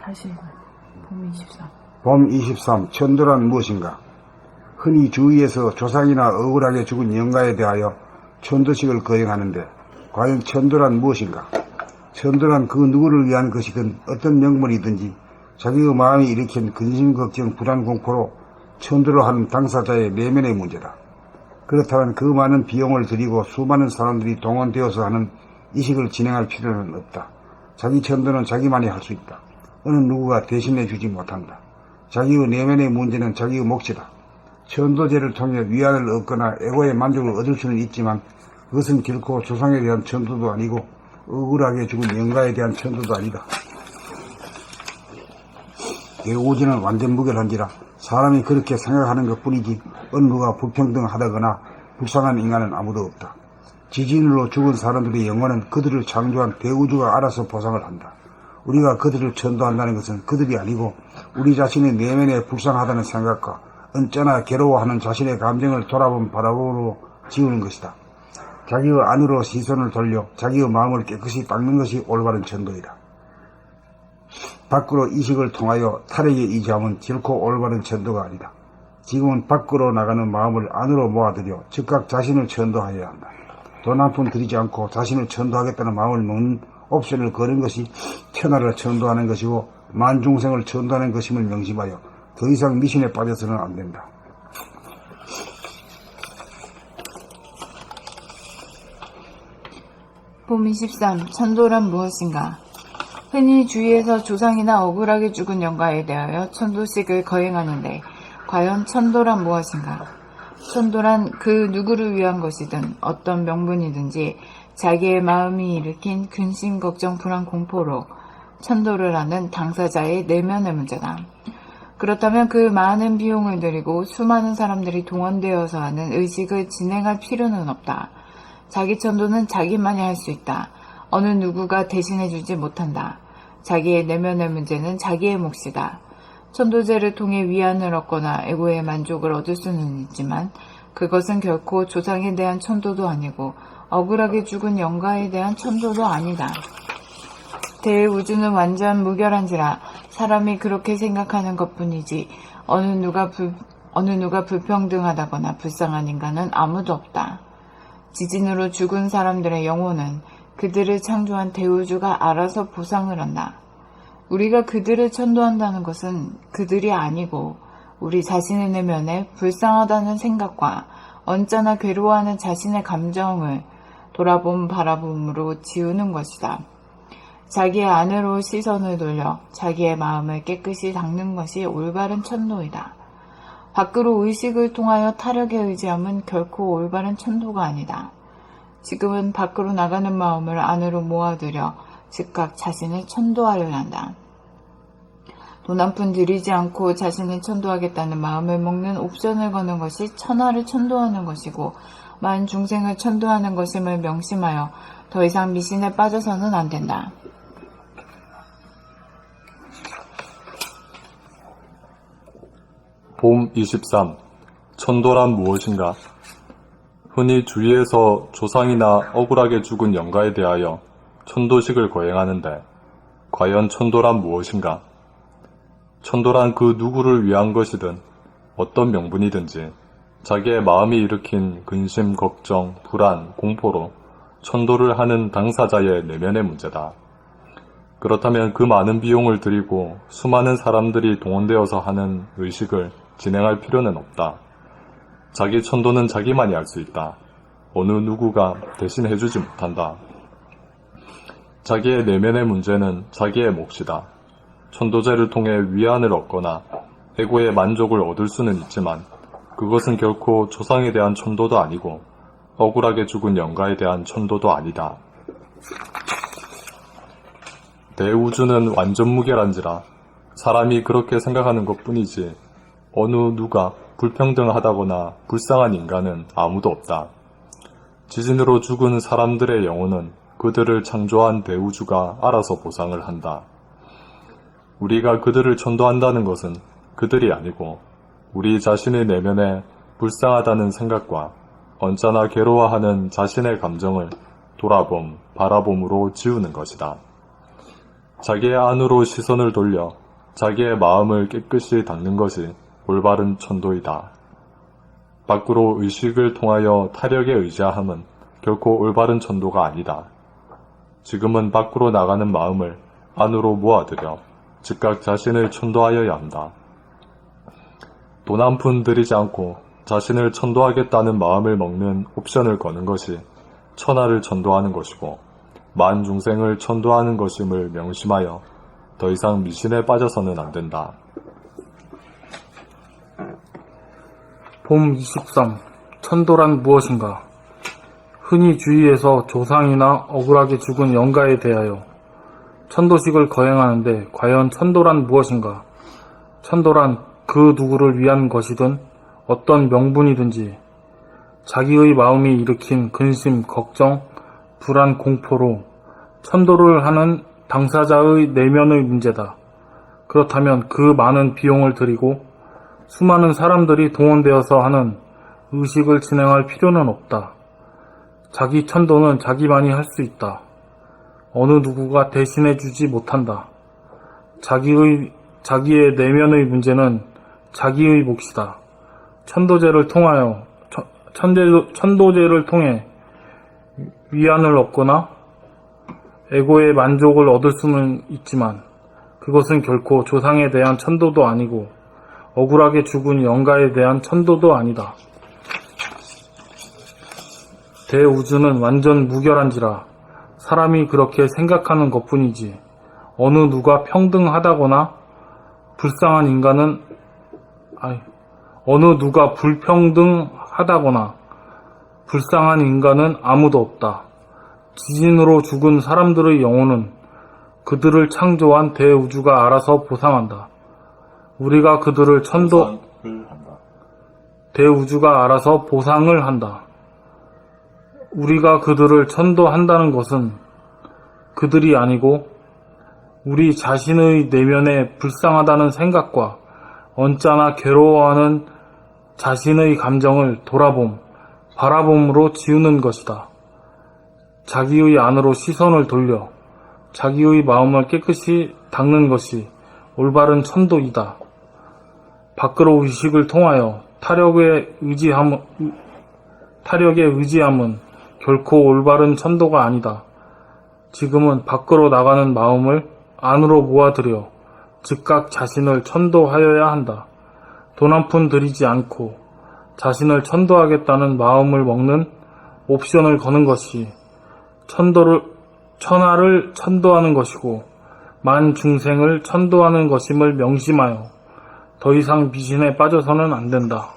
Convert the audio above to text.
다시 봄 23. 봄 23. 천도란 무엇인가? 흔히 주위에서 조상이나 억울하게 죽은 영가에 대하여 천도식을 거행하는데 과연 천도란 무엇인가? 천도란 그 누구를 위한 것이든 어떤 명분이든지 자기의 마음이 일으킨 근심, 걱정, 불안, 공포로 천도를 하는 당사자의 내면의 문제다. 그렇다면 그 많은 비용을 들이고 수많은 사람들이 동원되어서 하는 이식을 진행할 필요는 없다. 자기 천도는 자기만이 할 수 있다. 어느 누구가 대신해 주지 못한다. 자기의 내면의 문제는 자기의 몫이다. 천도제를 통해 위안을 얻거나 에고의 만족을 얻을 수는 있지만 그것은 결코 조상에 대한 천도도 아니고 억울하게 죽은 영가에 대한 천도도 아니다. 대우주는 완전 무결한지라 사람이 그렇게 생각하는 것뿐이지 어느 누가 불평등하다거나 불쌍한 인간은 아무도 없다. 지진으로 죽은 사람들의 영혼은 그들을 창조한 대우주가 알아서 보상을 한다. 우리가 그들을 천도한다는 것은 그들이 아니고 우리 자신의 내면에 불쌍하다는 생각과 언짢아 괴로워하는 자신의 감정을 돌아본 바라보로 지우는 것이다. 자기의 안으로 시선을 돌려 자기의 마음을 깨끗이 닦는 것이 올바른 천도이다. 밖으로 이식을 통하여 탈에게 의지함은 결코 올바른 천도가 아니다. 지금은 밖으로 나가는 마음을 안으로 모아들여 즉각 자신을 천도하여야 한다. 돈 한 푼 들이지 않고 자신을 천도하겠다는 마음을 먹는 옵션을 거는 것이 천하를 천도하는 것이고 만중생을 천도하는 것임을 명심하여 더 이상 미신에 빠져서는 안 된다. 봄 23. 천도란 무엇인가? 흔히 주위에서 조상이나 억울하게 죽은 영가에 대하여 천도식을 거행하는데 과연 천도란 무엇인가? 천도란 그 누구를 위한 것이든 어떤 명분이든지 자기의 마음이 일으킨 근심, 걱정, 불안, 공포로 천도를 하는 당사자의 내면의 문제다. 그렇다면 그 많은 비용을 들이고 수많은 사람들이 동원되어서 하는 의식을 진행할 필요는 없다. 자기 천도는 자기만이 할 수 있다. 어느 누구가 대신해주지 못한다. 자기의 내면의 문제는 자기의 몫이다. 천도제를 통해 위안을 얻거나 에고의 만족을 얻을 수는 있지만 그것은 결코 조상에 대한 천도도 아니고 억울하게 죽은 영가에 대한 천도도 아니다. 대우주는 완전 무결한지라 사람이 그렇게 생각하는 것뿐이지 어느 누가 불평등하다거나 불쌍한 인간은 아무도 없다. 지진으로 죽은 사람들의 영혼은 그들을 창조한 대우주가 알아서 보상을 한다. 우리가 그들을 천도한다는 것은 그들이 아니고 우리 자신의 내면에 불쌍하다는 생각과 언짢아 괴로워하는 자신의 감정을 돌아봄 바라봄으로 지우는 것이다. 자기의 안으로 시선을 돌려 자기의 마음을 깨끗이 닦는 것이 올바른 천도이다. 밖으로 의식을 통하여 타력에 의지함은 결코 올바른 천도가 아니다. 지금은 밖으로 나가는 마음을 안으로 모아들여 즉각 자신을 천도하려 한다. 돈 한 푼 들이지 않고 자신을 천도하겠다는 마음을 먹는 옵션을 거는 것이 천하를 천도하는 것이고 만 중생을 천도하는 것임을 명심하여 더 이상 미신에 빠져서는 안 된다. 봄 23. 천도란 무엇인가? 흔히 주위에서 조상이나 억울하게 죽은 영가에 대하여 천도식을 거행하는데 과연 천도란 무엇인가? 천도란 그 누구를 위한 것이든 어떤 명분이든지 자기의 마음이 일으킨 근심, 걱정, 불안, 공포로 천도를 하는 당사자의 내면의 문제다. 그렇다면 그 많은 비용을 들이고 수많은 사람들이 동원되어서 하는 의식을 진행할 필요는 없다. 자기 천도는 자기만이 할 수 있다. 어느 누구가 대신 해주지 못한다. 자기의 내면의 문제는 자기의 몫이다. 천도제를 통해 위안을 얻거나 에고의 만족을 얻을 수는 있지만 그것은 결코 조상에 대한 천도도 아니고 억울하게 죽은 영가에 대한 천도도 아니다. 대우주는 완전 무결한지라 사람이 그렇게 생각하는 것뿐이지 어느 누가 불평등하다거나 불쌍한 인간은 아무도 없다. 지진으로 죽은 사람들의 영혼은 그들을 창조한 대우주가 알아서 보상을 한다. 우리가 그들을 천도한다는 것은 그들이 아니고 우리 자신의 내면에 불쌍하다는 생각과 언짢아 괴로워하는 자신의 감정을 돌아봄, 바라봄으로 지우는 것이다. 자기의 안으로 시선을 돌려 자기의 마음을 깨끗이 닦는 것이 올바른 천도이다. 밖으로 의식을 통하여 타력에 의지함은 결코 올바른 천도가 아니다. 지금은 밖으로 나가는 마음을 안으로 모아들여 즉각 자신을 천도하여야 한다. 돈 한 푼 들이지 않고 자신을 천도하겠다는 마음을 먹는 옵션을 거는 것이 천하를 천도하는 것이고 만 중생을 천도하는 것임을 명심하여 더 이상 미신에 빠져서는 안 된다. 봄 23. 천도란 무엇인가? 흔히 주위에서 조상이나 억울하게 죽은 영가에 대하여 천도식을 거행하는데 과연 천도란 무엇인가? 천도란 그 누구를 위한 것이든 어떤 명분이든지 자기의 마음이 일으킨 근심, 걱정, 불안, 공포로 천도를 하는 당사자의 내면의 문제다. 그렇다면 그 많은 비용을 들이고 수많은 사람들이 동원되어서 하는 의식을 진행할 필요는 없다. 자기 천도는 자기만이 할 수 있다. 어느 누구가 대신해 주지 못한다. 자기의 내면의 문제는 자기의 몫이다. 천도제를 통해 위안을 얻거나 에고의 만족을 얻을 수는 있지만 그것은 결코 조상에 대한 천도도 아니고 억울하게 죽은 영가에 대한 천도도 아니다. 대우주는 완전 무결한지라 사람이 그렇게 생각하는 것뿐이지 어느 누가 평등하다거나 불쌍한 인간은 어느 누가 불평등하다거나 불쌍한 인간은 아무도 없다. 지진으로 죽은 사람들의 영혼은 그들을 창조한 대우주가 알아서 보상한다. 우리가 그들을 대우주가 알아서 보상을 한다. 우리가 그들을 천도한다는 것은 그들이 아니고 우리 자신의 내면에 불쌍하다는 생각과 언짢아 괴로워하는 자신의 감정을 바라봄으로 지우는 것이다. 자기의 안으로 시선을 돌려 자기의 마음을 깨끗이 닦는 것이 올바른 천도이다. 밖으로 의식을 통하여 타력에 의지함은 결코 올바른 천도가 아니다. 지금은 밖으로 나가는 마음을 안으로 모아들여 즉각 자신을 천도하여야 한다. 돈 한 푼 들이지 않고 자신을 천도하겠다는 마음을 먹는 옵션을 거는 것이 천하를 천도하는 것이고 만 중생을 천도하는 것임을 명심하여 더 이상 미신에 빠져서는 안 된다.